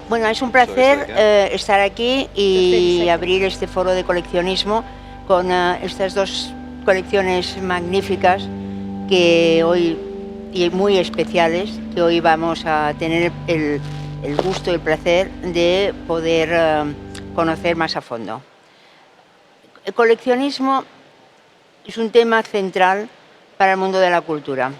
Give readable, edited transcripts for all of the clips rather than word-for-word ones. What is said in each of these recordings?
Bueno, es un placer estar aquí y abrir este foro de coleccionismo con estas dos colecciones magníficas que hoy, y muy especiales, que hoy vamos a tener el gusto y el placer de poder conocer más a fondo. El coleccionismo es un tema central para el mundo de la cultura.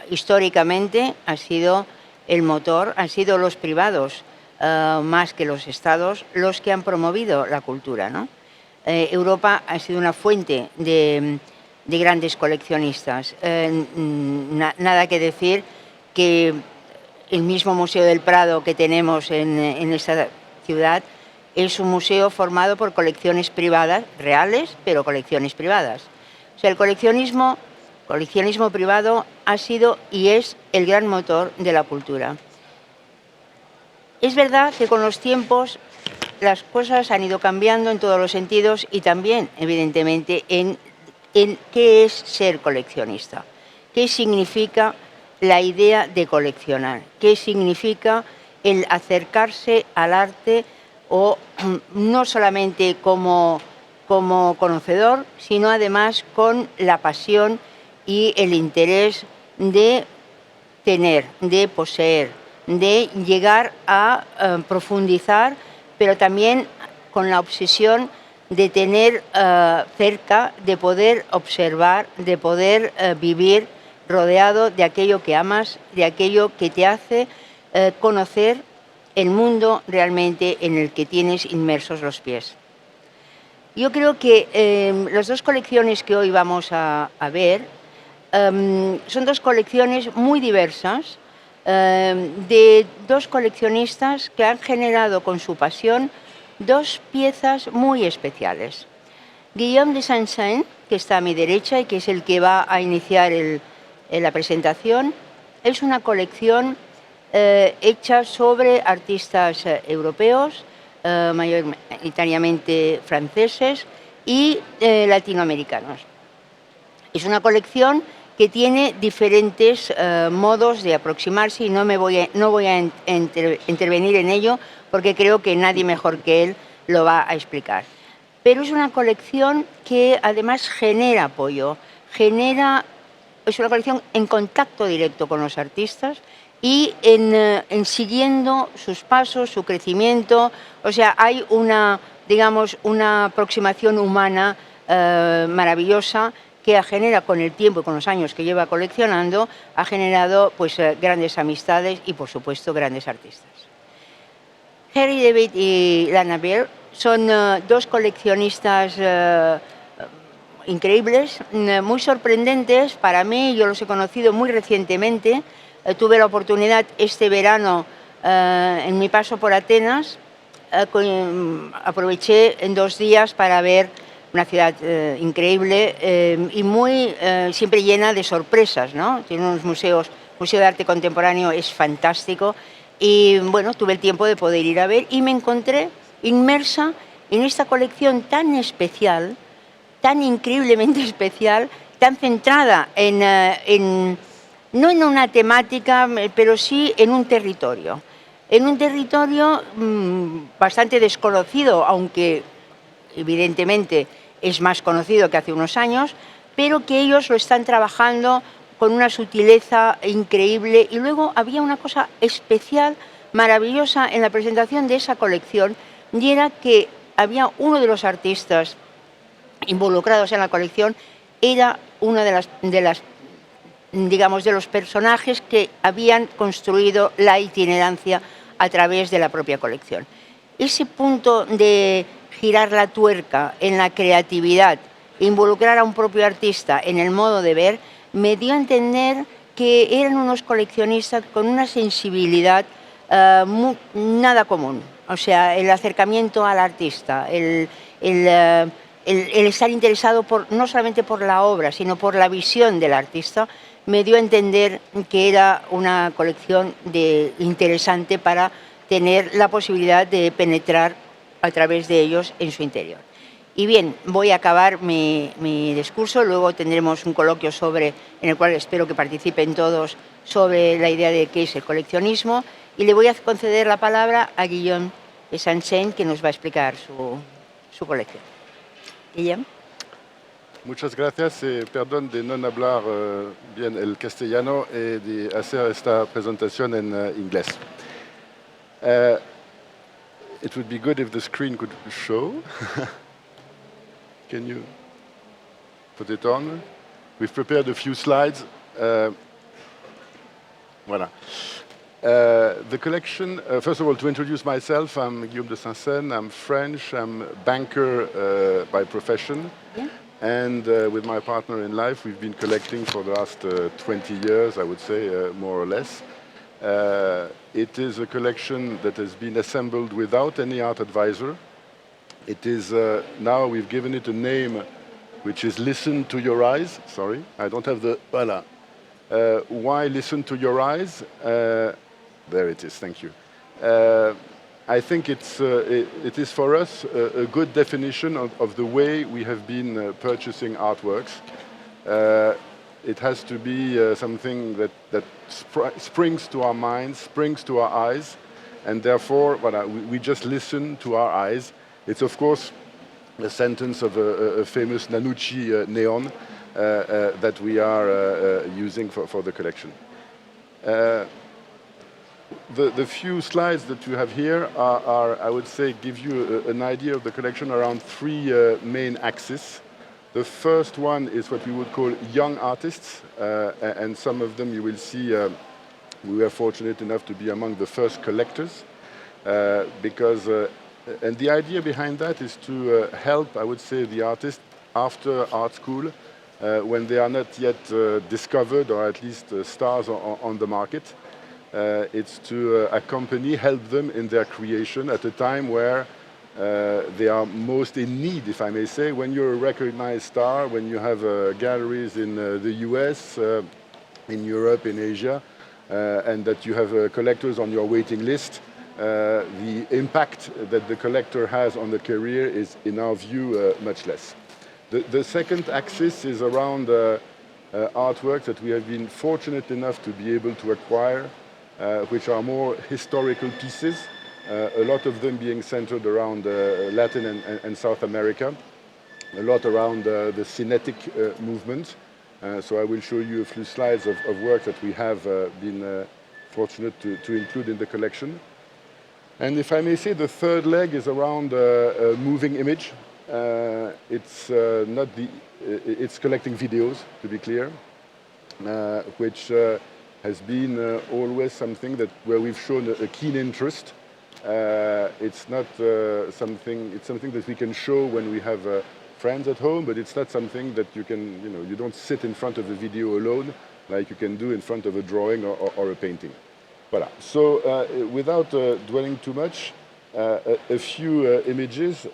Históricamente ha sido el motor, han sido los privados, más que los estados, los que han promovido la cultura, ¿no? Europa ha sido una fuente de grandes coleccionistas. Nada que decir que el mismo Museo del Prado que tenemos en esta ciudad es un museo formado por colecciones privadas, reales, pero colecciones privadas. O sea, el coleccionismo privado ha sido y es el gran motor de la cultura. Es verdad que con los tiempos las cosas han ido cambiando en todos los sentidos y también, evidentemente, en qué es ser coleccionista, qué significa la idea de coleccionar, qué significa el acercarse al arte o no solamente como conocedor, sino además con la pasión y el interés de tener, de poseer, de llegar a profundizar, pero también con la obsesión de tener cerca, de poder observar, de poder vivir rodeado de aquello que amas, de aquello que te hace conocer el mundo realmente en el que tienes inmersos los pies. Yo creo que las dos colecciones que hoy vamos a ver son dos colecciones muy diversas, de dos coleccionistas que han generado con su pasión dos piezas muy especiales. Guillaume de Saint-Saëns, que está a mi derecha y que es el que va a iniciar la presentación, es una colección hecha sobre artistas europeos, mayoritariamente franceses y latinoamericanos. Es una colección que tiene diferentes modos de aproximarse y no voy a intervenir en ello porque creo que nadie mejor que él lo va a explicar. Pero es una colección que además genera apoyo, es una colección en contacto directo con los artistas y en siguiendo sus pasos, su crecimiento. O sea, hay una aproximación humana maravillosa que genera con el tiempo y con los años que lleva coleccionando, ha generado pues grandes amistades y por supuesto grandes artistas. Harry David y Lana Bear son dos coleccionistas increíbles, muy sorprendentes para mí. Yo los he conocido muy recientemente. Tuve la oportunidad este verano en mi paso por Atenas, aproveché en 2 días para ver una ciudad increíble y muy siempre llena de sorpresas, ¿no? Tiene unos museos, el Museo de Arte Contemporáneo es fantástico y bueno, tuve el tiempo de poder ir a ver y me encontré inmersa en esta colección tan especial, tan increíblemente especial, tan centrada no en una temática, pero sí en un territorio. En un territorio bastante desconocido, aunque evidentemente es más conocido que hace unos años, pero que ellos lo están trabajando con una sutileza increíble. Y luego había una cosa especial, maravillosa en la presentación de esa colección, y era que había uno de los artistas involucrados en la colección, era uno de los personajes que habían construido la itinerancia a través de la propia colección. Ese punto de girar la tuerca en la creatividad, involucrar a un propio artista en el modo de ver, me dio a entender que eran unos coleccionistas con una sensibilidad nada común. O sea, el acercamiento al artista, el estar interesado no solamente por la obra, sino por la visión del artista, me dio a entender que era una colección interesante para tener la posibilidad de penetrar a través de ellos en su interior. Y bien, voy a acabar mi discurso, luego tendremos un coloquio en el cual espero que participen todos, sobre la idea de qué es el coleccionismo, Y le voy a conceder la palabra a Guillaume de Sanchen, que nos va a explicar su colección. Guillaume. Muchas gracias. Perdón de no hablar bien el castellano y de hacer esta presentación en inglés. It would be good if the screen could show. Can you put it on? We've prepared a few slides. Voilà. The collection, first of all, to introduce myself, I'm Guillaume de Saint-Seine, I'm French, I'm a banker by profession. Yeah. And with my partner in life, we've been collecting for the last 20 years, I would say, more or less. It is a collection that has been assembled without any art advisor. It is, now we've given it a name, which is Listen to Your Eyes. Sorry, I don't have the, voilà. Why Listen to Your Eyes? There it is, thank you. I think it is for us a good definition of the way we have been purchasing artworks. It has to be something that springs to our minds, springs to our eyes, and therefore voilà, we just listen to our eyes. It's of course a sentence of a famous Nanucci neon that we are using for the collection. The few slides that you have here are, I would say, give you an idea of the collection around three main axes. The first one is what we would call young artists, and some of them you will see we were fortunate enough to be among the first collectors, because, and the idea behind that is to help, I would say, the artist after art school, when they are not yet discovered or at least stars on the market. It's to accompany, help them in their creation at a time where they are most in need, if I may say. When you're a recognized star, when you have galleries in the US, in Europe, in Asia, and that you have collectors on your waiting list, the impact that the collector has on the career is, in our view, much less. The second axis is around artworks that we have been fortunate enough to be able to acquire, which are more historical pieces, a lot of them being centered around Latin and South America, a lot around the Cinetic movement. So I will show you a few slides of work that we have been fortunate to include in the collection. And if I may say, the third leg is around a moving image. It's collecting videos, to be clear, which has been always something where we've shown a keen interest. It's not something. It's something that we can show when we have friends at home, but it's not something that you can. You don't sit in front of a video alone like you can do in front of a drawing or a painting. Voilà. So without dwelling too much, a few images.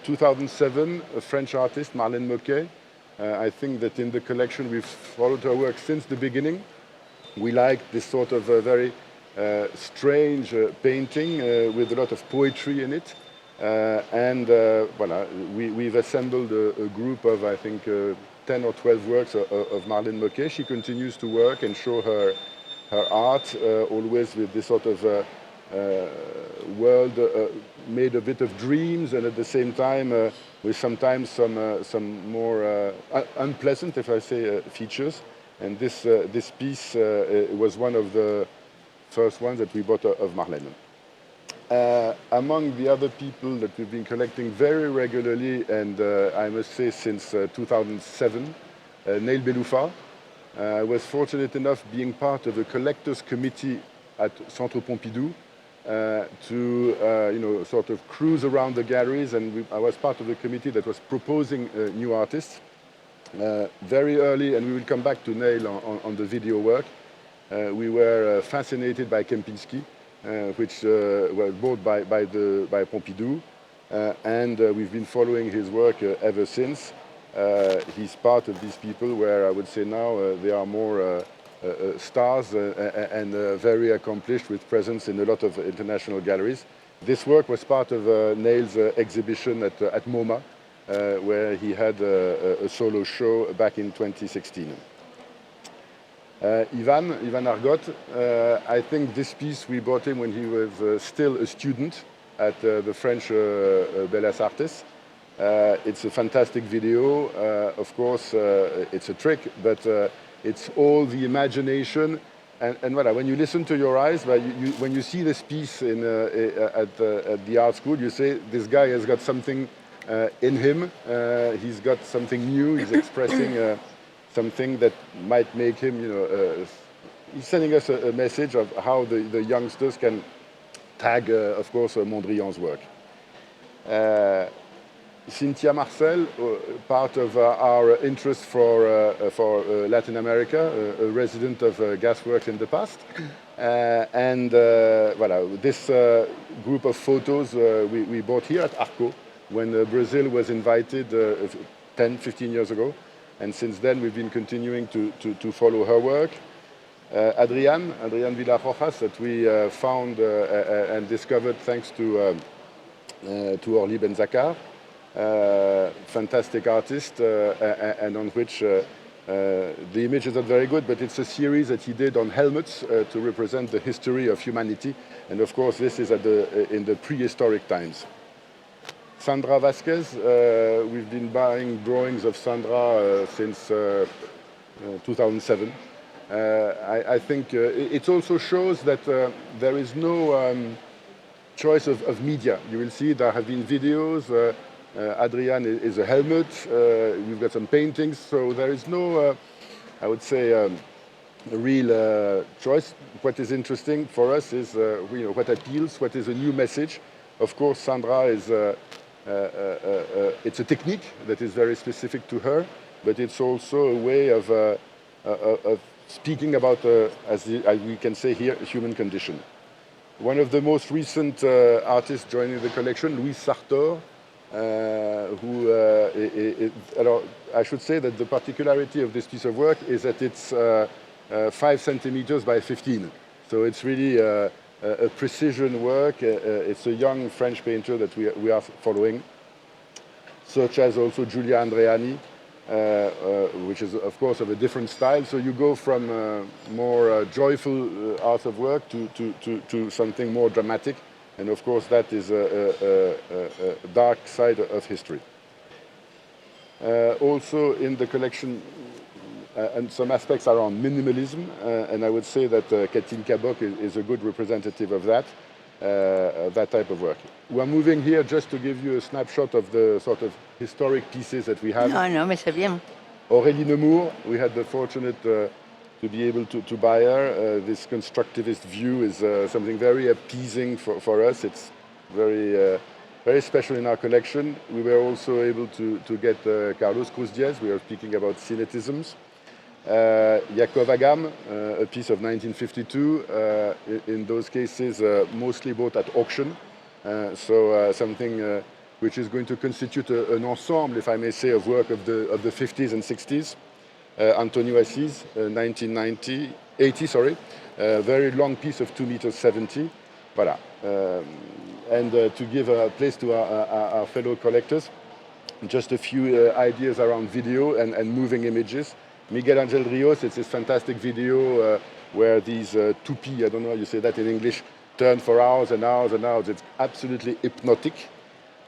2007, a French artist, Marlène Moquet. I think that in the collection we've followed her work since the beginning. We like this sort of very strange painting with a lot of poetry in it. And voilà, we've assembled a group of, I think, 10 or 12 works of Marlène Moquet. She continues to work and show her art, always with this sort of world made a bit of dreams, and at the same time with sometimes some more unpleasant, if I say, features. And this piece was one of the first ones that we bought of Marlène. Among the other people that we've been collecting very regularly, and I must say since 2007, Neil Beloufa. I was fortunate enough being part of a collectors committee at Centre Pompidou to sort of cruise around the galleries, and I was part of the committee that was proposing new artists. Very early, and we will come back to Neil on the video work, we were fascinated by Kempinski, which was bought by Pompidou, and we've been following his work ever since. He's part of these people where I would say now they are more stars and very accomplished with presence in a lot of international galleries. This work was part of Neil's exhibition at MoMA, where he had a solo show back in 2016. Ivan Argot, I think this piece we bought him when he was still a student at the French Belles Arts. It's a fantastic video. Of course, it's a trick, but it's all the imagination. And voilà, when you listen to your eyes, when you see this piece at the art school, you say, this guy has got something in him. He's got something new. He's expressing something that might make him, he's sending us a message of how the youngsters can tag, of course, Mondrian's work. Cynthia Marcel, part of our interest for Latin America, a resident of Gasworks in the past. Voilà, this group of photos we bought here at Arco when Brazil was invited 10, 15 years ago. And since then, we've been continuing to follow her work. Adrian Villarrojas, that we found and discovered thanks to Orly Benzacar. Fantastic artist, and on which the image is not very good, but it's a series that he did on helmets to represent the history of humanity. And of course, this is in the prehistoric times. Sandra Vasquez, we've been buying drawings of Sandra since 2007. I think it also shows that there is no choice of media. You will see there have been videos. Adrian is a helmet. We've got some paintings, so there is no, I would say, a real choice. What is interesting for us is what appeals, what is a new message. Of course, Sandra is it's a technique that is very specific to her, but it's also a way of speaking about, as we can say here, human condition. One of the most recent artists joining the collection, Louis Sartor, who I should say that the particularity of this piece of work is that it's 5 centimeters by 15. So it's really a precision work. It's a young French painter that we are following, such as also Giulia Andreani, which is, of course, of a different style. So you go from more joyful art of work to something more dramatic. And of course, that is a dark side of history. Also in the collection, and some aspects around minimalism, and I would say that Katinka Bock is a good representative of that type of work. We're moving here just to give you a snapshot of the sort of historic pieces that we have. No, mais c'est bien. Aurélie Nemours, we had the fortunate to be able to buy her. This constructivist view is something very appeasing for us. It's very special in our collection. We were also able to get Carlos Cruz Diez. We are speaking about Cinetisms. Yakov Agam, a piece of 1952. In those cases, mostly bought at auction. So something which is going to constitute an ensemble, if I may say, of work of the 50s and 60s. Antonio Assis, 1980, sorry. Very long piece of 2.70 meters. Voilà. And to give a place to our fellow collectors, just a few ideas around video and moving images. Miguel Angel Rios, it's this fantastic video where these tupi, I don't know how you say that in English, turn for hours and hours and hours. It's absolutely hypnotic.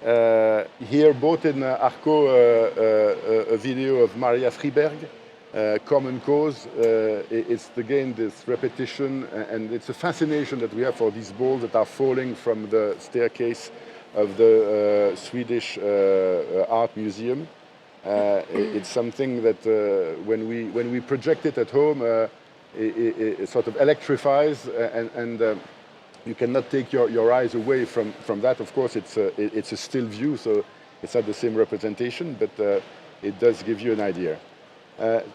Here, both in Arco, a video of Maria Friberg, Common Cause. It's again this repetition, and it's a fascination that we have for these balls that are falling from the staircase of the Swedish Art Museum. It's something that when we project it at home, it sort of electrifies, and you cannot take your eyes away from that. Of course, it's a still view, so it's not the same representation, but it does give you an idea.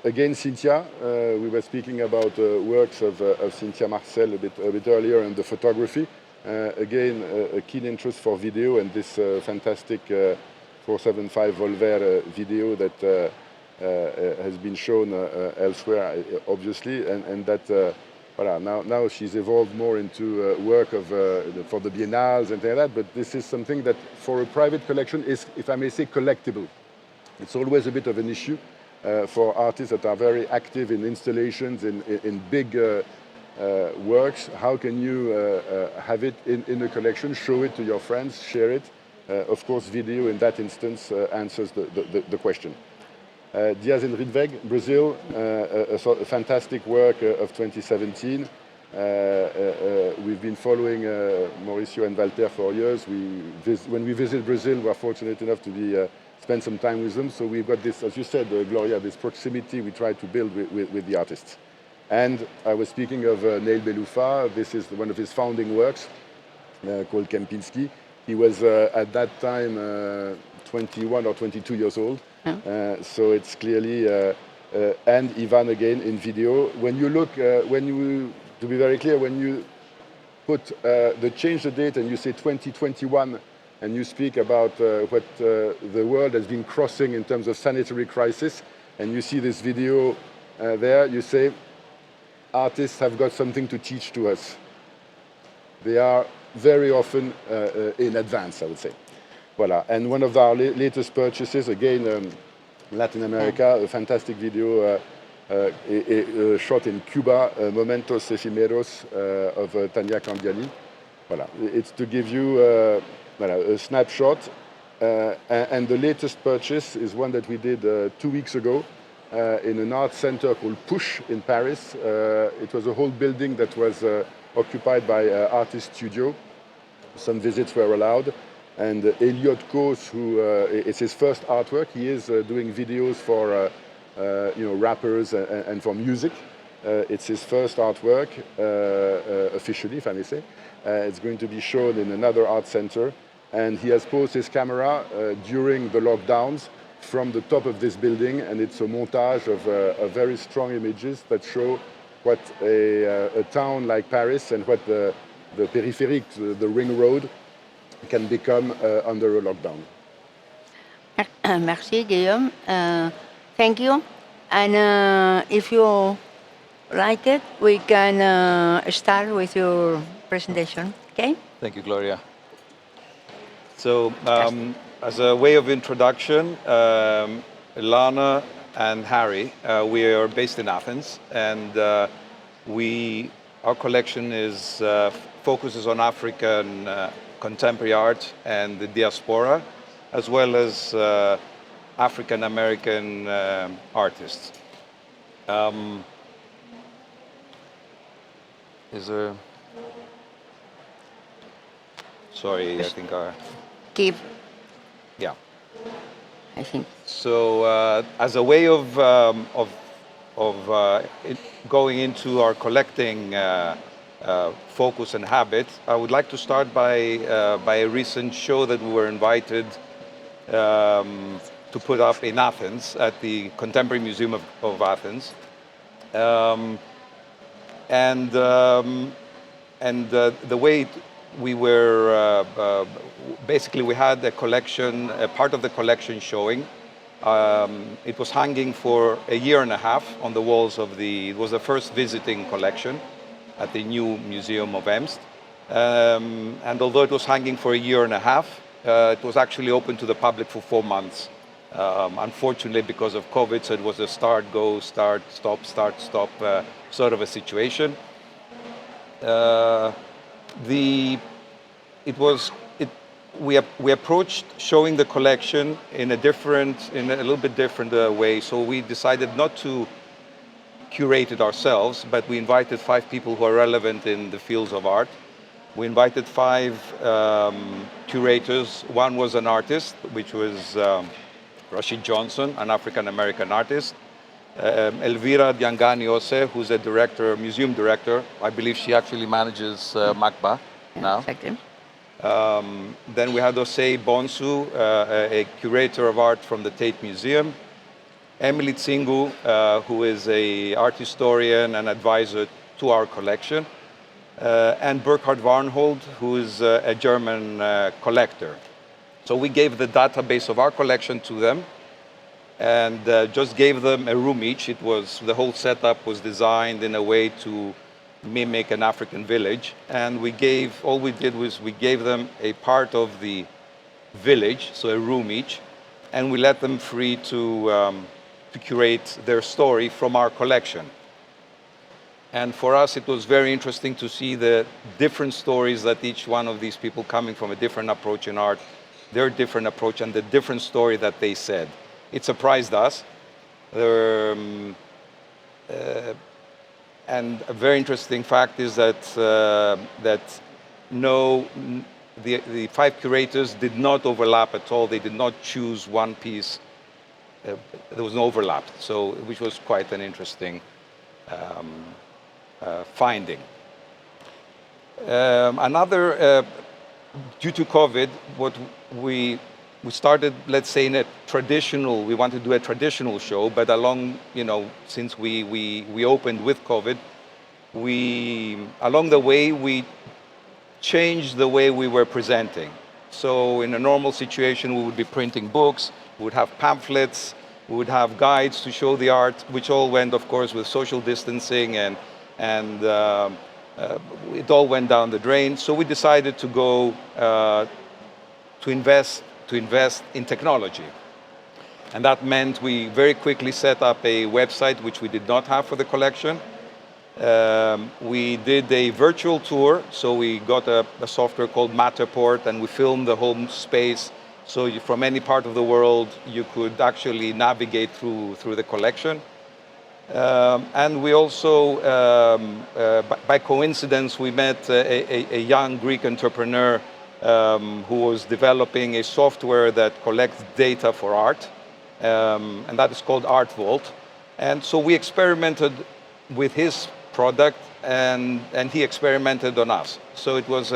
Again, Cynthia, we were speaking about works of Cynthia Marcel a bit earlier in the photography. Again, a keen interest for video, and this fantastic 475 Volver video that has been shown elsewhere, obviously, and that voilà, now she's evolved more into work of for the biennales and things like that. But this is something that, for a private collection, is, if I may say, collectible. It's always a bit of an issue. for artists that are very active in installations, in big works. How can you have it in a collection, show it to your friends, share it? Of course, video in that instance answers the question. Dias and Rydweg, Brazil, a fantastic work of 2017. We've been following Mauricio and Walter for years. When we visit Brazil, we're fortunate enough to spend some time with them. So we've got this, as you said, Gloria, this proximity we try to build with the artists. And I was speaking of Neil Beloufa. This is one of his founding works called Kempinski. He was at that time 21 or 22 years old. So it's clearly, and Ivan again in video. When you look, to be very clear, when you put change the date and you say 2021 and you speak about what the world has been crossing in terms of sanitary crisis, and you see this video there, you say, artists have got something to teach to us. They are very often in advance, I would say. Voilà. And one of our latest purchases, again, Latin America, a fantastic video shot in Cuba, Momentos Efímeros of Tania Cambiali. Voilà. It's to give you a snapshot. And the latest purchase is one that we did 2 weeks ago in an art center called Push in Paris. It was a whole building that was occupied by Artist Studio. Some visits were allowed. And Elliot Kos, who it's his first artwork, he is doing videos for rappers and for music. It's his first artwork, officially, if I may say. It's going to be shown in another art center. And he has posed his camera during the lockdowns from the top of this building, and it's a montage of very strong images that show what a town like Paris and what the périphérique, the ring road, can become under a lockdown. Merci, Guillaume. Thank you. And if you like it, we can start with your presentation, okay? Thank you, Gloria. So, as a way of introduction, Ilana and Harry, we are based in Athens, and our collection focuses on African contemporary art and the diaspora, as well as African American artists. Is there? Sorry, I think our. Keep. Yeah. I think. So, as a way of going into our collecting focus and habit, I would like to start by a recent show that we were invited to put up in Athens at the Contemporary Museum of Athens, and the way we were basically we had a collection, a part of the collection showing. It was hanging for a year and a half on the walls of it was the first visiting collection at the new Museum of Emst. And although it was hanging for a year and a half, it was actually open to the public for 4 months. Unfortunately, because of COVID, so it was a start, go, start, stop sort of a situation. We approached showing the collection in a little bit different way. So we decided not to curate it ourselves, but we invited 5 people who are relevant in the fields of art. We invited 5 curators. One was an artist, which was Rashid Johnson, an African-American artist. Elvira Diangani Ose, who's a museum director. I believe she actually manages MACBA now. Exactly. Then we had Osei Bonsu, a curator of art from the Tate Museum. Emily Tsingu, who is an art historian and advisor to our collection. And Burkhard Warnhold, who is a German collector. So we gave the database of our collection to them and just gave them a room each. The whole setup was designed in a way to mimic an African village. And all we did was we gave them a part of the village, so a room each, and we let them free to to curate their story from our collection. And for us, it was very interesting to see the different stories that each one of these people coming from a different approach in art, their different approach and the different story that they said. It surprised us. And a very interesting fact is that the 5 curators did not overlap at all. They did not choose one piece. There was no overlap, so which was quite an interesting finding. Due to COVID, what we started, let's say, in a traditional. We wanted to do a traditional show, but since we opened with COVID, along the way we changed the way we were presenting. So in a normal situation, we would be printing books, we would have pamphlets, we would have guides to show the art, which all went, of course, with social distancing, and it all went down the drain. So we decided to go to invest in technology. And that meant we very quickly set up a website, which we did not have for the collection. We did a virtual tour, so we got a software called Matterport, and we filmed the whole space. So from any part of the world, you could actually navigate through the collection. And we also, by coincidence, we met a young Greek entrepreneur who was developing a software that collects data for art, and that is called Art Vault. And so we experimented with his product, and he experimented on us. So it was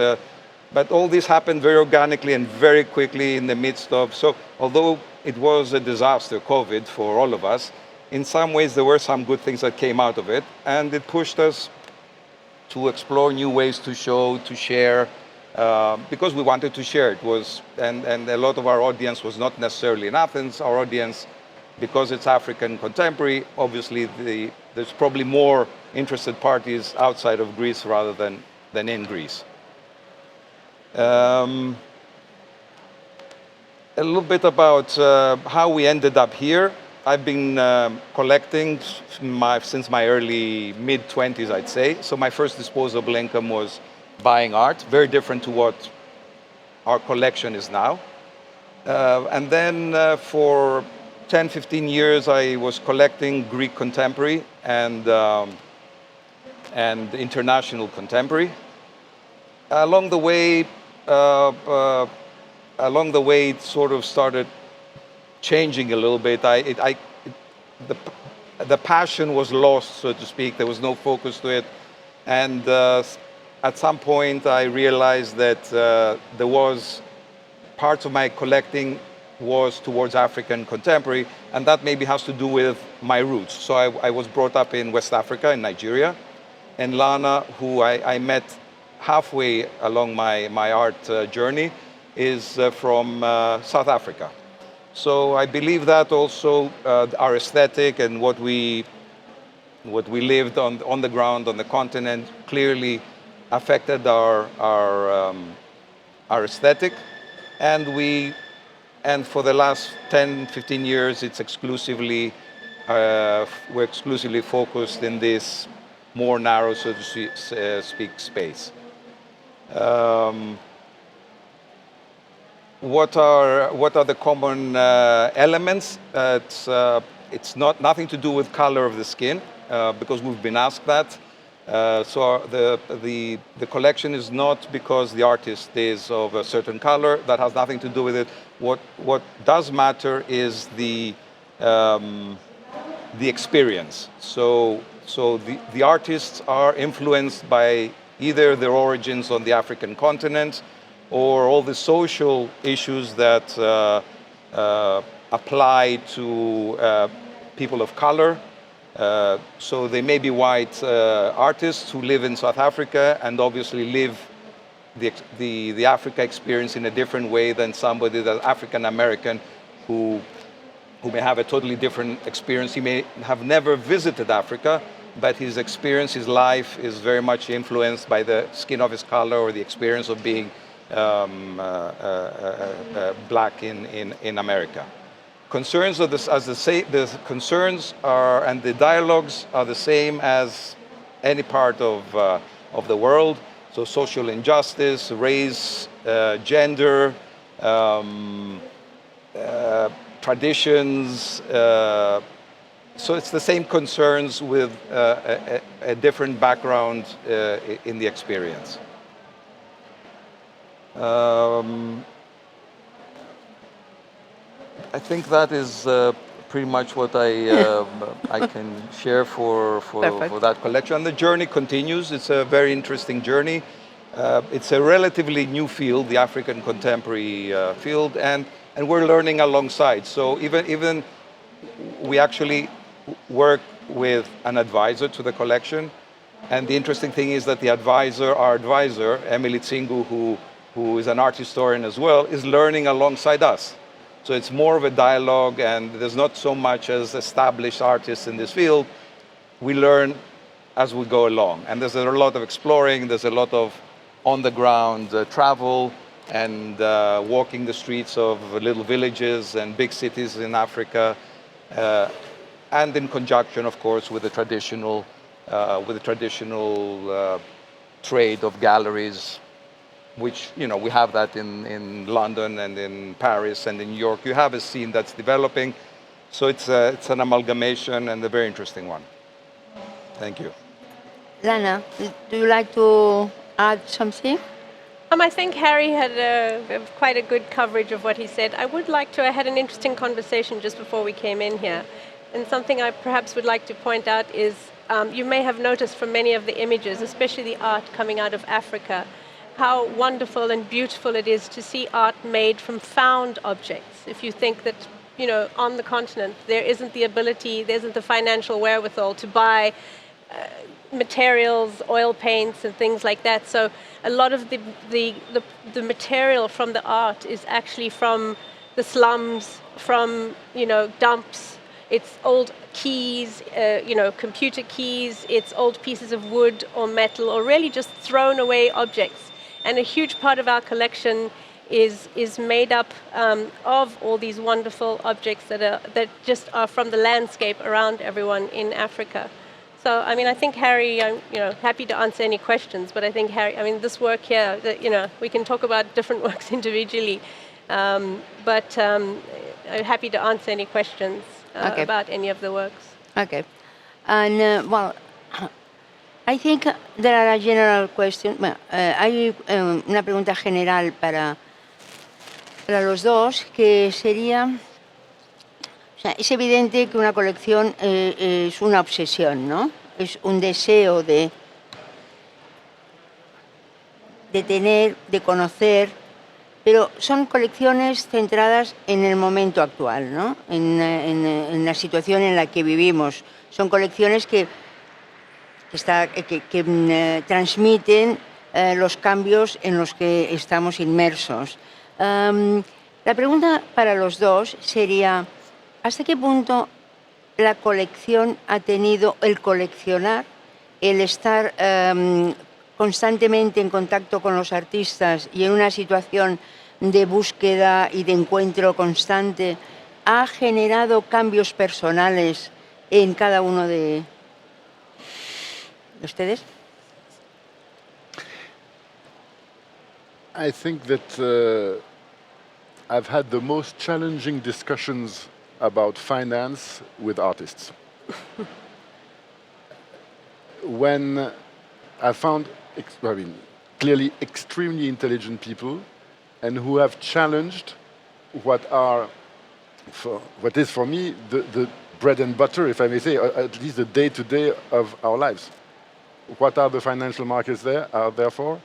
but all this happened very organically and very quickly in the midst of, so although it was a disaster, COVID, for all of us, in some ways there were some good things that came out of it, and it pushed us to explore new ways to show, to share, because we wanted to share. It was, and a lot of our audience was not necessarily in Athens. Our audience, because it's African contemporary, obviously there's probably more interested parties outside of Greece rather than in Greece. A little bit about how we ended up here. I've been collecting since my early mid-20s, I'd say. So my first disposable income was buying art, very different to what our collection is now. And then for 10, 15 years, I was collecting Greek contemporary and international contemporary. Along the way, it sort of started changing a little bit. The passion was lost, so to speak. There was no focus to it, and at some point, I realized that there was parts of my collecting was towards African contemporary, and that maybe has to do with my roots. So I was brought up in West Africa, in Nigeria, and Lana, who I met halfway along my art journey, is from South Africa. So I believe that also our aesthetic and what we lived on the ground, on the continent, clearly affected our aesthetic, and for the last 10, 15 years, it's exclusively we're exclusively focused in this more narrow, so to speak, space. What are the common elements? It's nothing to do with color of the skin, because we've been asked that. So the collection is not because the artist is of a certain color. That has nothing to do with it. What does matter is the experience. So the artists are influenced by either their origins on the African continent or all the social issues that apply to people of color. So they may be white artists who live in South Africa and obviously live the Africa experience in a different way than somebody that's African American who may have a totally different experience. He may have never visited Africa, but his experience, his life is very much influenced by the skin of his color or the experience of being black in America. concerns are the concerns are and the dialogues are the same as any part of the world. So social injustice, race, gender, traditions. So it's the same concerns with a different background in the experience. I think that is pretty much what I can share for that collection. And the journey continues. It's a very interesting journey. It's a relatively new field, the African contemporary field, and we're learning alongside. So even we actually work with an advisor to the collection. And the interesting thing is that our advisor, Emily Tsingu, who is an art historian as well, is learning alongside us. So it's more of a dialogue, and there's not so much as established artists in this field. We learn as we go along. And there's a lot of exploring, there's a lot of on-the-ground travel, and walking the streets of little villages and big cities in Africa, and in conjunction, of course, with the traditional trade of galleries, which, we have that in London and in Paris and in New York. You have a scene that's developing. So it's an amalgamation and a very interesting one. Thank you. Lana, do you like to add something? I think Harry had quite a good coverage of what he said. I had an interesting conversation just before we came in here. And something I perhaps would like to point out is, you may have noticed from many of the images, especially the art coming out of Africa, how wonderful and beautiful it is to see art made from found objects. If you think that, on the continent, there isn't the financial wherewithal to buy materials, oil paints and things like that. So a lot of the material from the art is actually from the slums, from, dumps. It's old keys, computer keys, it's old pieces of wood or metal, or really just thrown away objects. And a huge part of our collection is made up of all these wonderful objects that just are from the landscape around everyone in Africa. So, I think Harry, I'm happy to answer any questions, but I think Harry, this work here, we can talk about different works individually, but I'm happy to answer any questions about any of the works. Okay. And, I think there are a general question. Bueno, hay una pregunta general para los dos, que sería, es evidente que una colección es una obsesión, ¿no? Es un deseo de tener, de conocer, pero son colecciones centradas en el momento actual, ¿no? En la situación en la que vivimos. Son colecciones que transmiten los cambios en los que estamos inmersos. La pregunta para los dos sería, ¿hasta qué punto la colección ha tenido el coleccionar, el estar constantemente en contacto con los artistas y en una situación de búsqueda y de encuentro constante, ha generado cambios personales en cada uno de ustedes? I think that I've had the most challenging discussions about finance with artists. When I found, clearly extremely intelligent people, and who have challenged what is for me the bread and butter, if I may say, at least the day-to-day of our lives. What are the financial markets are there for?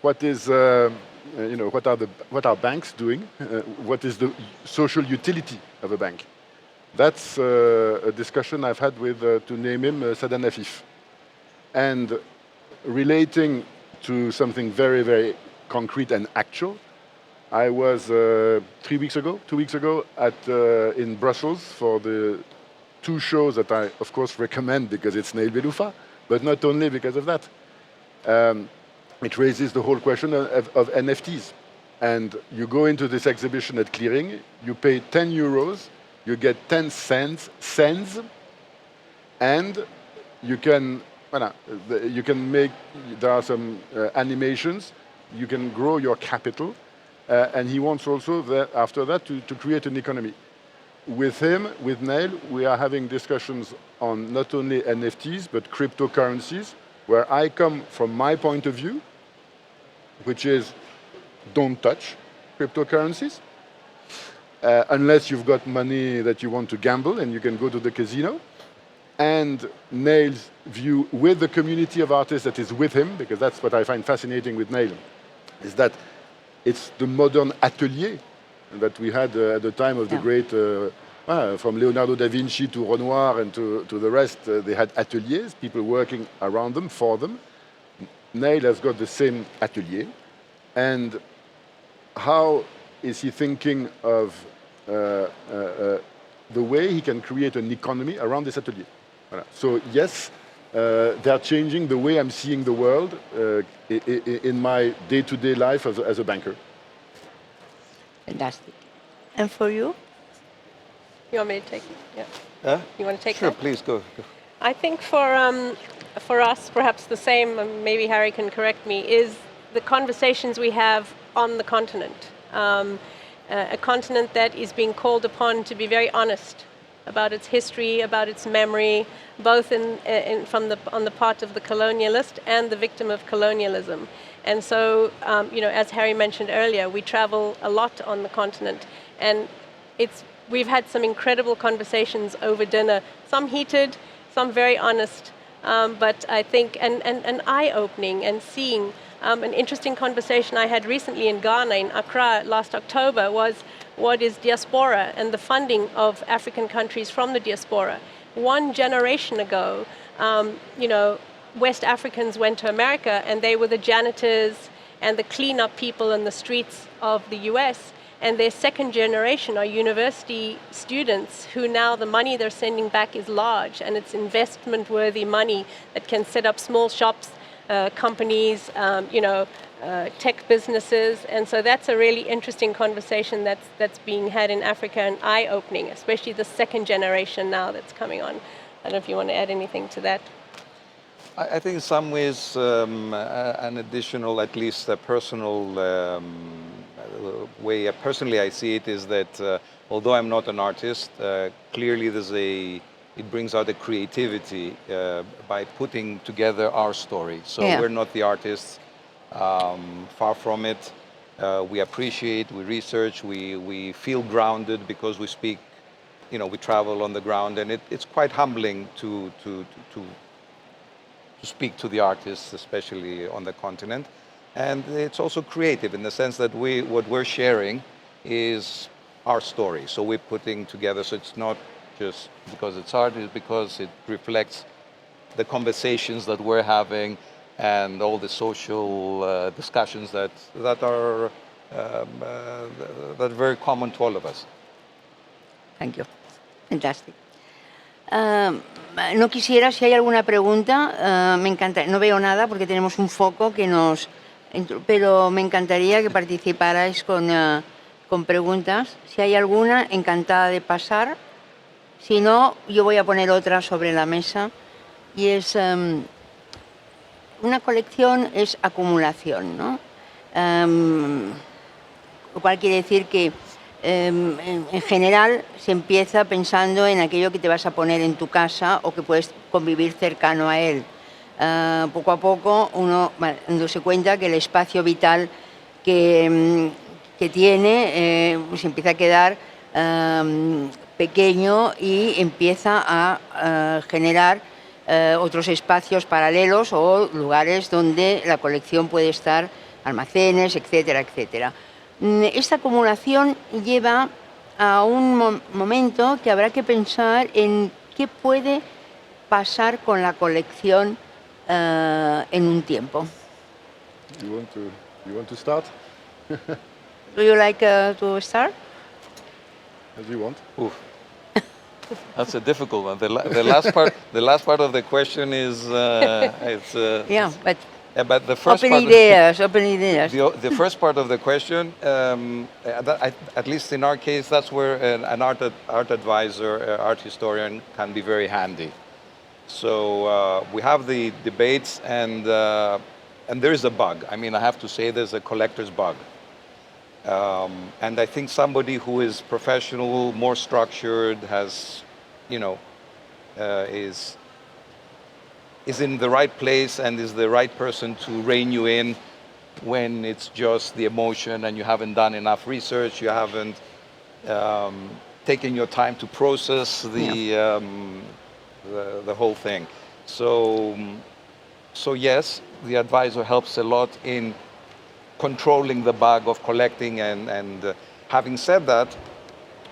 What is, what are banks doing? What is the social utility of a bank? That's a discussion I've had with, to name him, Sadan Afif. And relating to something very, very concrete and actual, I was 2 weeks ago, in Brussels for the 2 shows that I, of course, recommend because it's Neil Beloufa, but not only because of that. It raises the whole question of NFTs. And you go into this exhibition at Clearing, you pay 10 euros, you get 10 cents, and you can make, there are some animations, you can grow your capital, and he wants also that after that to create an economy. With him, with Neil, we are having discussions on not only NFTs but cryptocurrencies, where I come from my point of view, which is don't touch cryptocurrencies unless you've got money that you want to gamble and you can go to the casino. And Neil's view with the community of artists that is with him, because that's what I find fascinating with Neil, is that it's the modern atelier that we had at the time of the great, from Leonardo da Vinci to Renoir and to the rest, they had ateliers, people working around them, for them. Neil has got the same atelier. And how is he thinking of the way he can create an economy around this atelier? So yes, they're changing the way I'm seeing the world in my day-to-day life as a banker. Fantastic. And for you? You want me to take it? Yeah. You want to take Sure, that? please go. I think for us, perhaps the same, and maybe Harry can correct me, is the conversations we have on the continent. A continent that is being called upon to be very honest about its history, about its memory, both on the part of the colonialist and the victim of colonialism. And so, as Harry mentioned earlier, we travel a lot on the continent, and we've had some incredible conversations over dinner, some heated, some very honest, but I think and eye-opening, and seeing an interesting conversation I had recently in Ghana, in Accra, last October, was what is diaspora and the funding of African countries from the diaspora. One generation ago, West Africans went to America and they were the janitors and the cleanup people in the streets of the US. And their second generation are university students who now the money they're sending back is large, and it's investment-worthy money that can set up small shops, companies, tech businesses. And so that's a really interesting conversation that's being had in Africa, and eye-opening, especially the second generation now that's coming on. I don't know if you want to add anything to that. I think in some ways an additional, at least a personal way, personally I see it, is that although I'm not an artist, clearly it brings out the creativity by putting together our story. So we're not the artists, far from it. We appreciate, we research, we feel grounded because we speak, we travel on the ground, and it's quite humbling to speak to the artists, especially on the continent. And it's also creative in the sense that what we're sharing is our story. So we're putting together, so it's not just because it's art, it's because it reflects the conversations that we're having and all the social discussions that are very common to all of us. Thank you. Fantastic. No quisiera, si hay alguna pregunta, me encanta. No veo nada porque tenemos un foco pero me encantaría que participarais con preguntas. Si hay alguna, encantada de pasar. Si no, yo voy a poner otra sobre la mesa. Y es una colección, es acumulación, ¿no? Lo cual quiere decir que en general se empieza pensando en aquello que te vas a poner en tu casa o que puedes convivir cercano a él. Poco a poco uno va dándose cuenta que el espacio vital que tiene se empieza a quedar pequeño y empieza a generar otros espacios paralelos o lugares donde la colección puede estar, almacenes, etcétera, etcétera. Esta acumulación lleva a un momento que habrá que pensar en qué puede pasar con la colección en un tiempo. You want to start? Do you like to start? As you want. Oof. That's a difficult one. The last part of the question is yeah, but But the first Open part ideas, open ideas. the first part of the question, at least in our case, that's where an art advisor, art historian can be very handy. So we have the debates, and there is a bug. I mean, I have to say, there's a collector's bug. And I think somebody who is professional, more structured, has, you know, is in the right place and is the right person to rein you in when it's just the emotion and you haven't done enough research, you haven't taken your time to process the whole thing. So yes, the advisor helps a lot in controlling the bug of collecting, and having said that,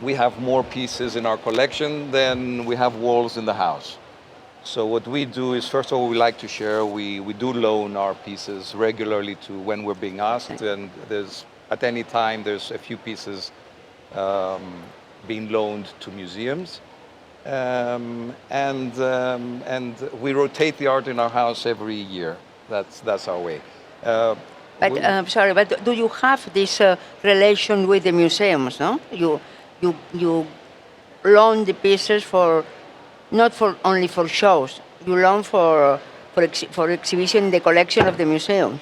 we have more pieces in our collection than we have walls in the house. So what we do is, first of all, we like to share. We do loan our pieces regularly to when we're being asked, and there's at any time there's a few pieces being loaned to museums, and we rotate the art in our house every year. That's our way. But sorry, but do you have this relation with the museums? No, you loan the pieces for. Not for only for shows. You loan for exhibition in the collection of the museum.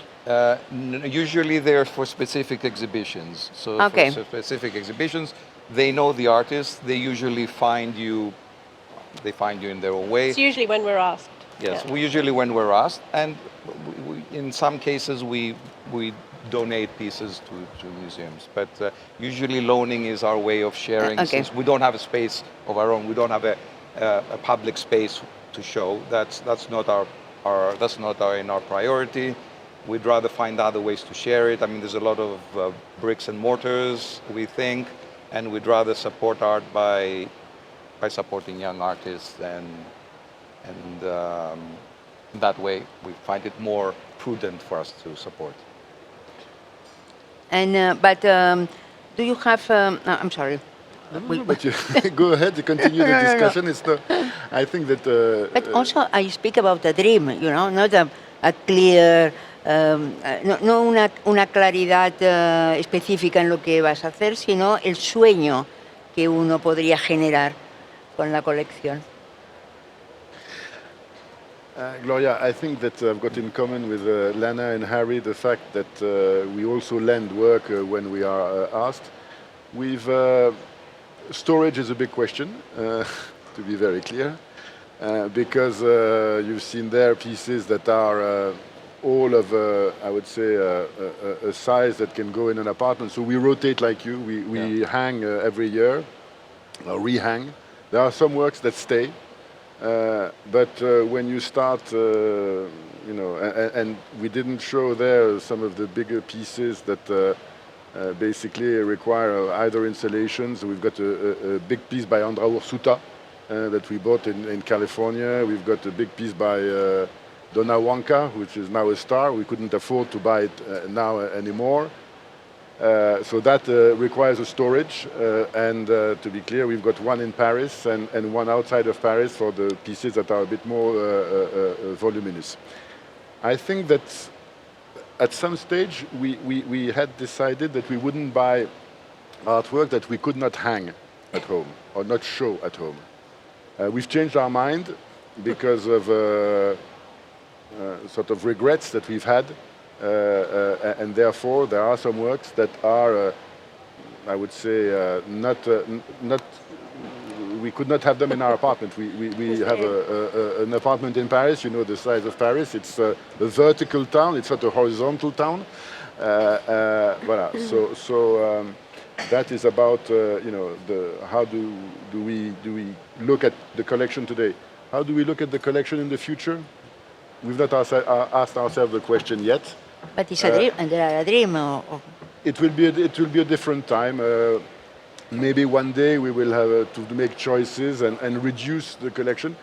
Usually they're for specific exhibitions. So okay. For specific exhibitions, they know the artist. They usually find you. They find you in their own way. It's usually when we're asked. Yes, we usually when we're asked, and in some cases we donate pieces to museums. But usually loaning is our way of sharing. Okay. Since we don't have a space of our own, we don't have a public space to show. That's not in our priority. We'd rather find other ways to share it. I mean, there's a lot of bricks and mortars, we think, and we'd rather support art by supporting young artists, and that way we find it more prudent for us to support. And but do you have? I'm sorry. But you go ahead to continue the discussion. It's I think that. But also, I speak about a dream. You know, not a clear, no una claridad específica en lo que vas a hacer, sino el sueño que uno podría generar con la colección. Gloria, I think that I've got in common with Lana and Harry the fact that we also lend work when we are asked. Storage is a big question, to be very clear, because you've seen there pieces that are all of, I would say, a size that can go in an apartment. So we rotate like you. We hang every year, or rehang. There are some works that stay, but when you start, you know, and we didn't show there some of the bigger pieces that basically require either installations. We've got a big piece by Andra Ursuta that we bought in California. We've got a big piece by Donna Wanka, which is now a star. We couldn't afford to buy it now anymore. So that requires a storage. And to be clear, we've got one in Paris and one outside of Paris for the pieces that are a bit more voluminous. I think that at some stage, we had decided that we wouldn't buy artwork that we could not hang at home or not show at home. We've changed our mind because of sort of regrets that we've had, and therefore there are some works that are, I would say, not. We could not have them in our apartment. We have an apartment in Paris, you know the size of Paris. It's a vertical town, it's not a horizontal town. Voilà. So that is about, you know, how do we look at the collection today? How do we look at the collection in the future? We've not asked ourselves the question yet. But it's a dream, and there are a dream. It will be a different time. Maybe one day we will have to make choices and reduce the collection.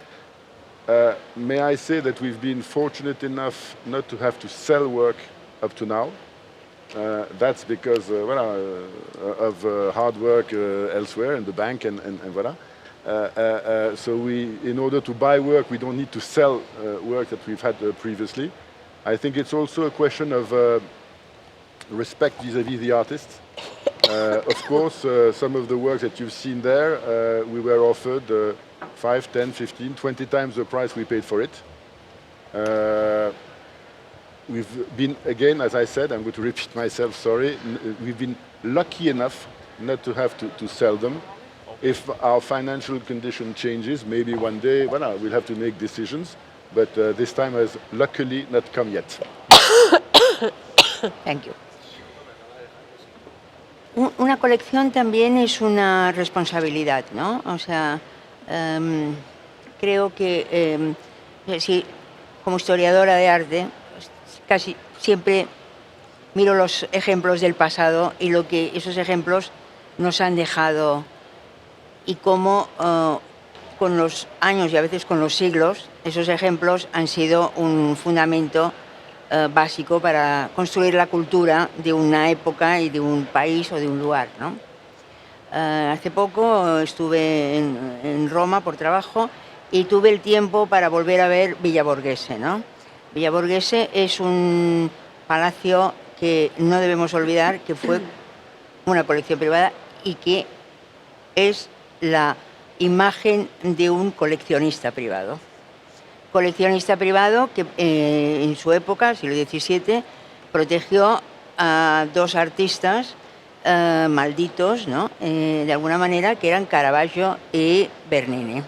May I say that we've been fortunate enough not to have to sell work up to now. That's because of hard work elsewhere in the bank and voilà. So in order to buy work, we don't need to sell work that we've had previously. I think it's also a question of respect vis-à-vis the artists. Of course, some of the works that you've seen there, we were offered 5, 10, 15, 20 times the price we paid for it. We've been, again, as I said, I'm going to repeat myself, sorry, we've been lucky enough not to have to sell them. If our financial condition changes, maybe one day, well, we'll have to make decisions, but this time has luckily not come yet. Thank you. Una colección también es una responsabilidad, ¿no? O sea, creo que sí, como historiadora de arte, casi siempre miro los ejemplos del pasado y lo que esos ejemplos nos han dejado y cómo con los años y a veces con los siglos esos ejemplos han sido un fundamento básico para construir la cultura de una época y de un país o de un lugar, ¿no? Hace poco estuve en Roma por trabajo y tuve el tiempo para volver a ver Villa Borghese, ¿no? Villa Borghese es un palacio que no debemos olvidar que fue una colección privada y que es la imagen de un coleccionista privado. Coleccionista privado que en su época, siglo XVII, protegió a dos artistas malditos, ¿no? De alguna manera, que eran Caravaggio y Bernini.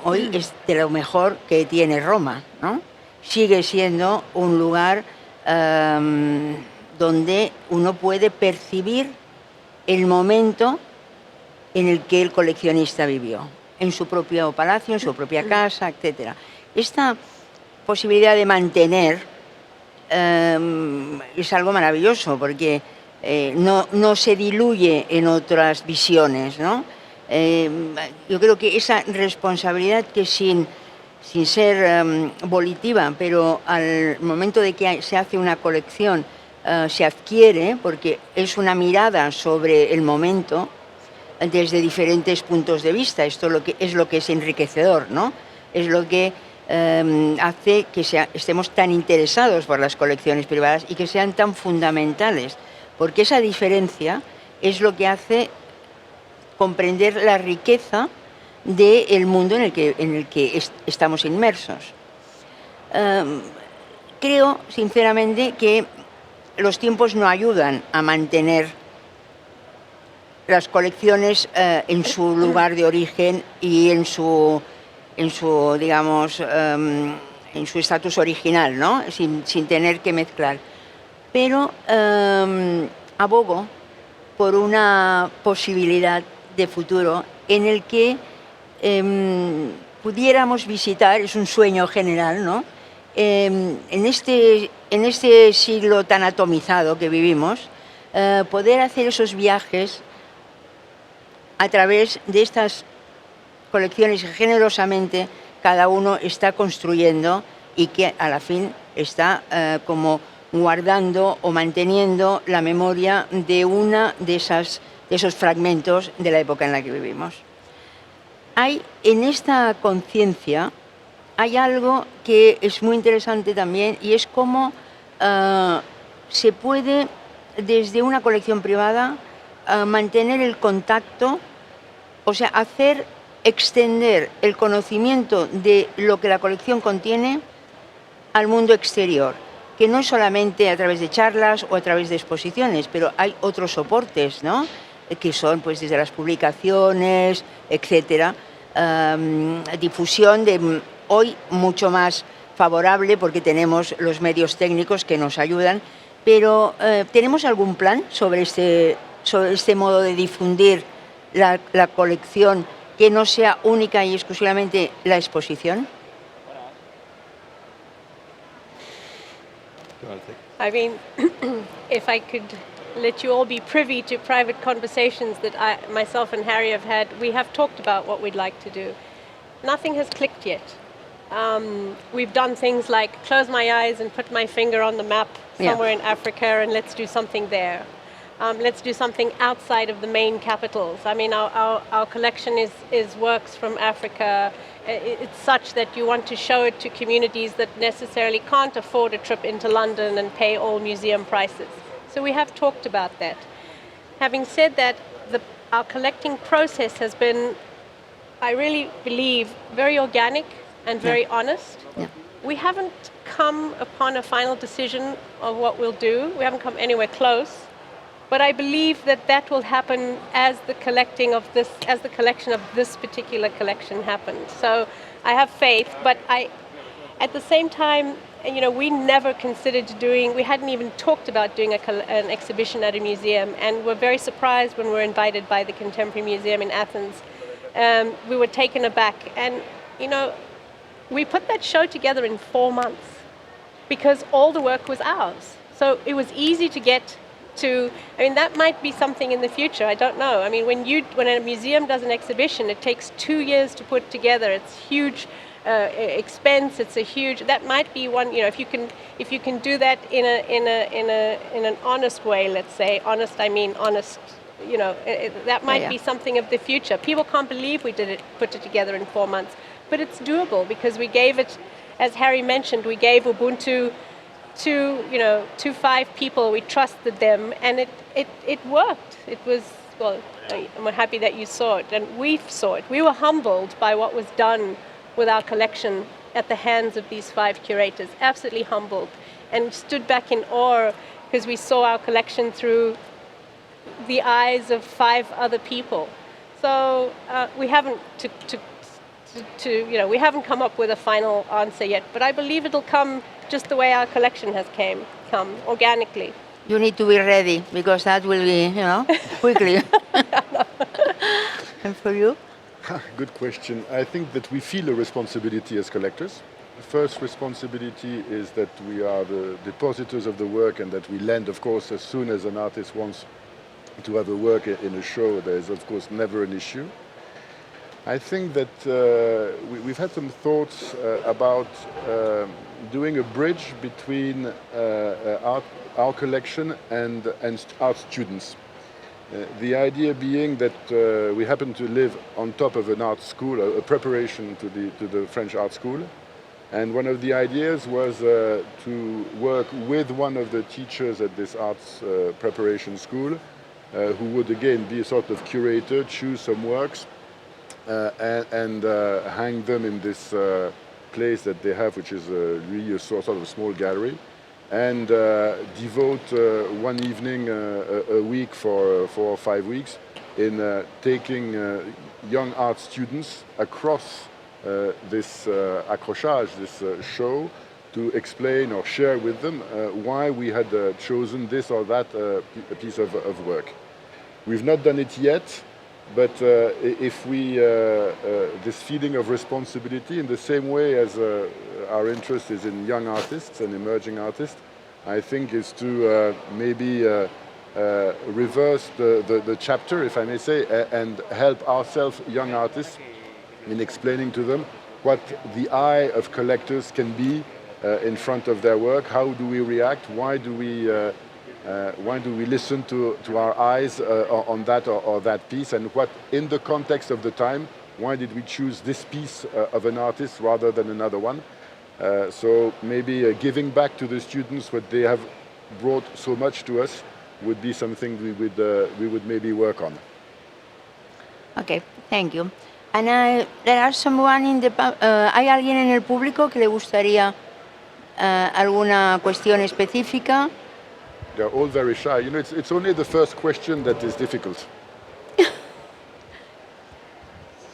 Hoy es de lo mejor que tiene Roma, ¿no? Sigue siendo un lugar donde uno puede percibir el momento en el que el coleccionista vivió, en su propio palacio, en su propia casa, etc. Esta posibilidad de mantener es algo maravilloso porque no se diluye en otras visiones, ¿no? Yo creo que esa responsabilidad que sin ser volitiva, pero al momento de que se hace una colección se adquiere, porque es una mirada sobre el momento desde diferentes puntos de vista. Esto es lo que es enriquecedor, ¿no? Es lo que hace que estemos tan interesados por las colecciones privadas y que sean tan fundamentales, porque esa diferencia es lo que hace comprender la riqueza del mundo en el que estamos inmersos. Creo, sinceramente, que los tiempos no ayudan a mantener las colecciones en su lugar de origen y en su digamos, en su estatus original, ¿no? Sin tener que mezclar. Pero abogo por una posibilidad de futuro en el que pudiéramos visitar, es un sueño general, ¿no? En este siglo tan atomizado que vivimos, poder hacer esos viajes a través de estas colecciones que generosamente cada uno está construyendo y que a la fin está como guardando o manteniendo la memoria de una de esos fragmentos de la época en la que vivimos. Hay en esta conciencia hay algo que es muy interesante también y es cómo se puede desde una colección privada mantener el contacto, o sea, extender el conocimiento de lo que la colección contiene al mundo exterior, que no es solamente a través de charlas o a través de exposiciones, pero hay otros soportes, ¿no? Que son pues desde las publicaciones, etcétera, difusión de hoy mucho más favorable porque tenemos los medios técnicos que nos ayudan, pero ¿tenemos algún plan sobre este modo de difundir la colección que no sea única y exclusivamente la exposición? I mean, if I could let you all be privy to private conversations that myself and Harry have had, we have talked about what we'd like to do. Nothing has clicked yet. We've done things like close my eyes and put my finger on the map somewhere in Africa and let's do something there. let's do something outside of the main capitals. I mean, our collection is works from Africa. It's such that you want to show it to communities that necessarily can't afford a trip into London and pay all museum prices. So we have talked about that. Having said that, our collecting process has been, I really believe, very organic and very honest. Yeah. We haven't come upon a final decision of what we'll do. We haven't come anywhere close. But I believe that will happen as the collection of this particular collection happens. So I have faith, but at the same time, we never considered we hadn't even talked about doing an exhibition at a museum, and we're very surprised when we were invited by the Contemporary Museum in Athens. We were taken aback, and we put that show together in 4 months because all the work was ours. So it was easy to get to. I mean, that might be something in the future. I don't know. I mean, when a museum does an exhibition, it takes 2 years to put together. It's huge expense. It's a huge. That might be one. If you can do that in an honest way. Let's say honest. I mean honest. That might be something of the future. People can't believe we put it together in 4 months, but it's doable because we gave it, as Harry mentioned, we gave Ubuntu to 5 people. We trusted them, and it worked. It was, well, I'm happy that you saw it, and we saw it. We were humbled by what was done with our collection at the hands of these 5 curators, absolutely humbled, and stood back in awe because we saw our collection through the eyes of 5 other people. So we haven't we haven't come up with a final answer yet, but I believe it'll come just the way our collection has come organically. You need to be ready because that will be, quickly. And for you? Good question. I think that we feel a responsibility as collectors. The first responsibility is that we are the depositors of the work, and that we lend, of course, as soon as an artist wants to have a work in a show. There is, of course, never an issue. I think that we've had some thoughts about doing a bridge between our collection and art students. The idea being that we happen to live on top of an art school, a preparation to the French art school. And one of the ideas was to work with one of the teachers at this arts preparation school, who would again be a sort of curator, choose some works, and hang them in this place that they have, which is really a sort of a small gallery, and devote one evening a week for 4 or 5 weeks in taking young art students across this accrochage, this show, to explain or share with them why we had chosen this or that piece of work. We've not done it yet, but if we, this feeling of responsibility, in the same way as our interest is in young artists and emerging artists, I think is to maybe reverse the chapter, if I may say, and help ourselves, young artists, in explaining to them what the eye of collectors can be in front of their work. How do we react? Why do we listen to our eyes on that or that piece? And what, in the context of the time, why did we choose this piece of an artist rather than another one? So maybe giving back to the students what they have brought so much to us would be something we would maybe work on. Okay, thank you. And there are someone in the ¿hay alguien en el público que le gustaría alguna cuestión específica? They're all very shy. You know, it's only the first question that is difficult.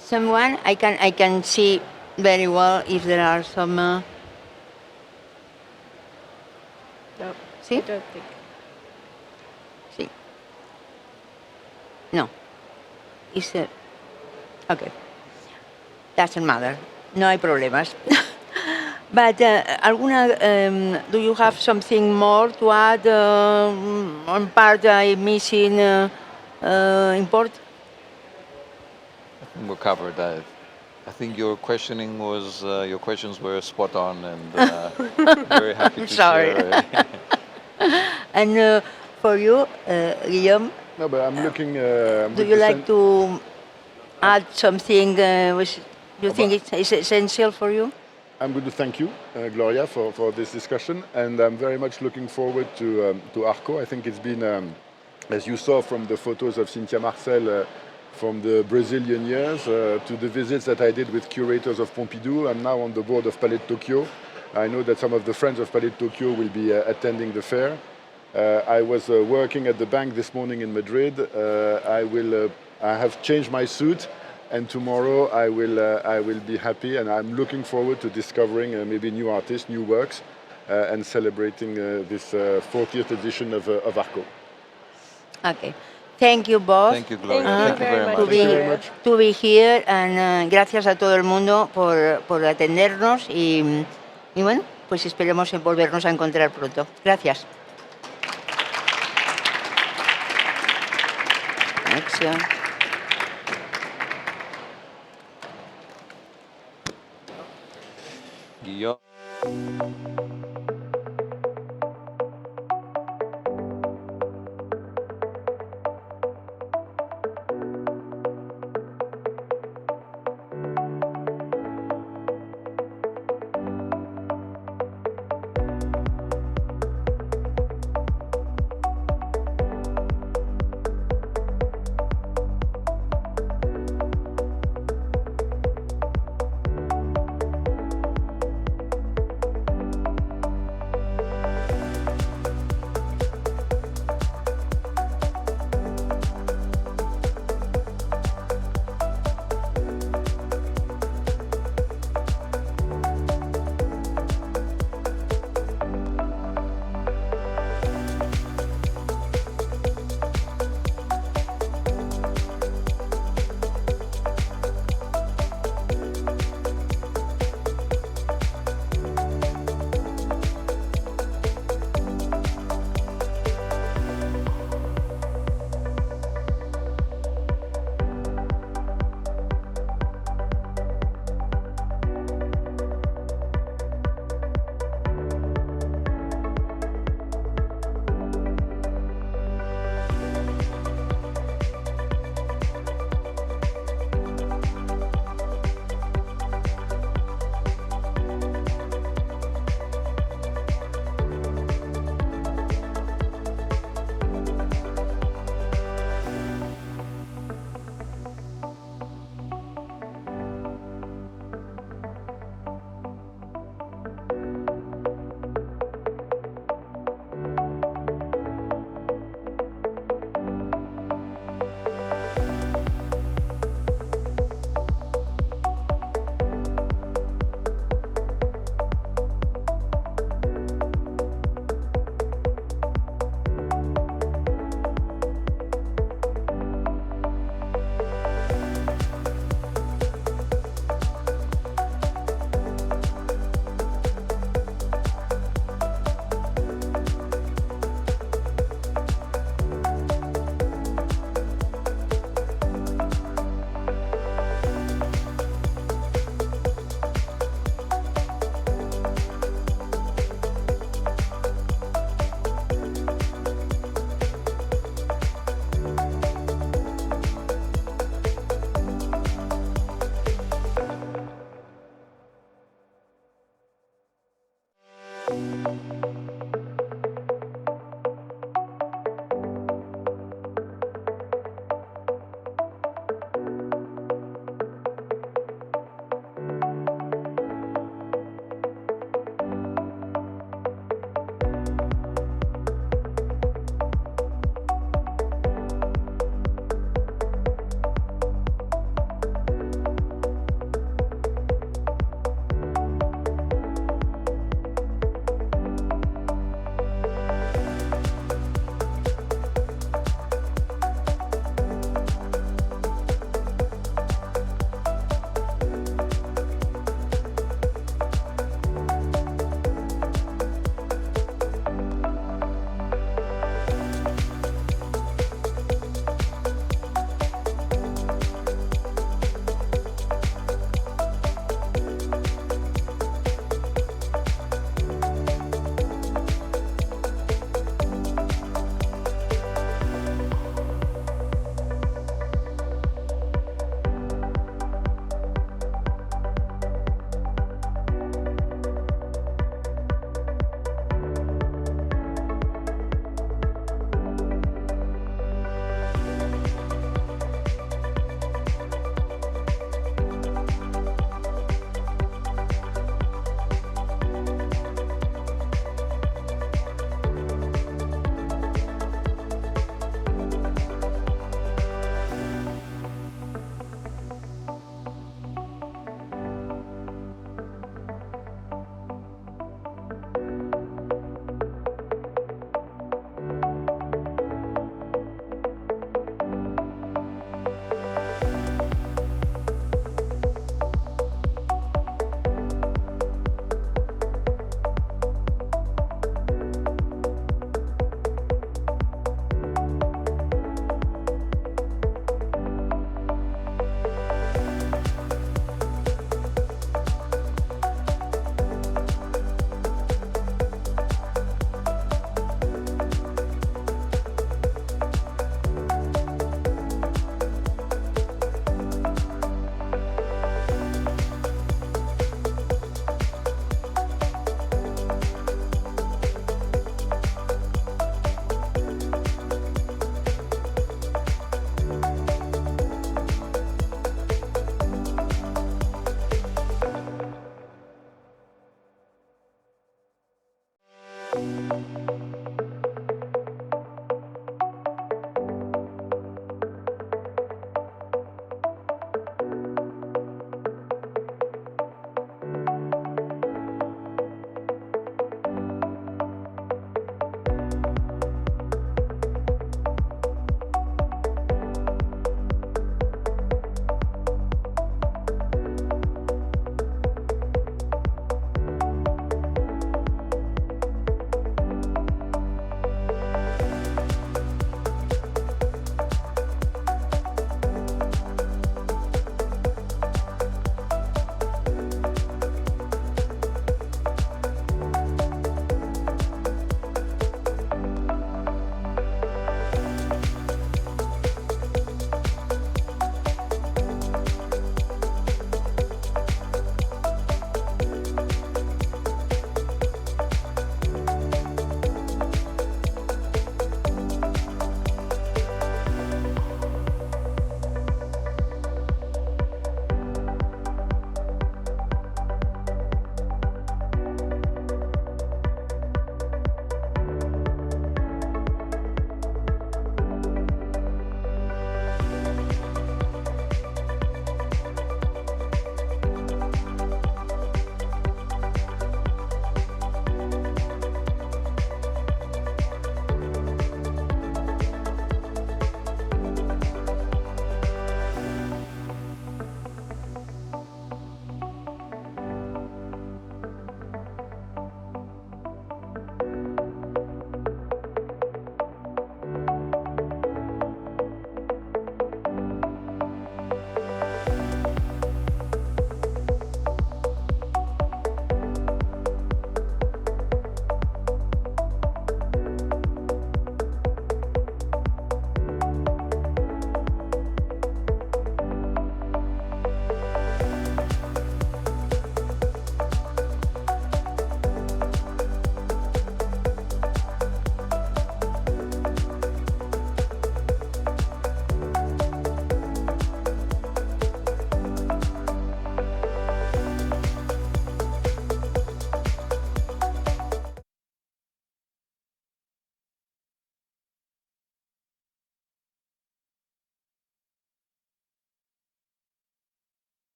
Someone I can see very well if there are some. No, ¿Sí? I don't think. Sí. No. Is it? Okay. Doesn't matter. No hay problemas. But do you have something more to add on part I'm missing import? I think we're covered. I think your questioning was your questions were spot on, and very happy to Sorry. share. And for you, Guillaume? No, but I'm looking. Do you like to add something which you think is essential for you? I'm going to thank you, Gloria, for this discussion, and I'm very much looking forward to Arco. I think it's been, as you saw from the photos of Cynthia Marcel, from the Brazilian years to the visits that I did with curators of Pompidou. I'm now on the board of Palais de Tokyo. I know that some of the friends of Palais de Tokyo will be attending the fair. I was working at the bank this morning in Madrid. I have changed my suit, and tomorrow I will be happy, and I'm looking forward to discovering maybe new artists, new works, and celebrating this 40th edition of Arco. Okay. Thank you both. Thank you, Gloria. Thank you very much. Very much. To be here, and gracias a todo el mundo por atendernos y bueno, pues esperemos en volvernos a encontrar pronto. Gracias. Excellent. Guillaume.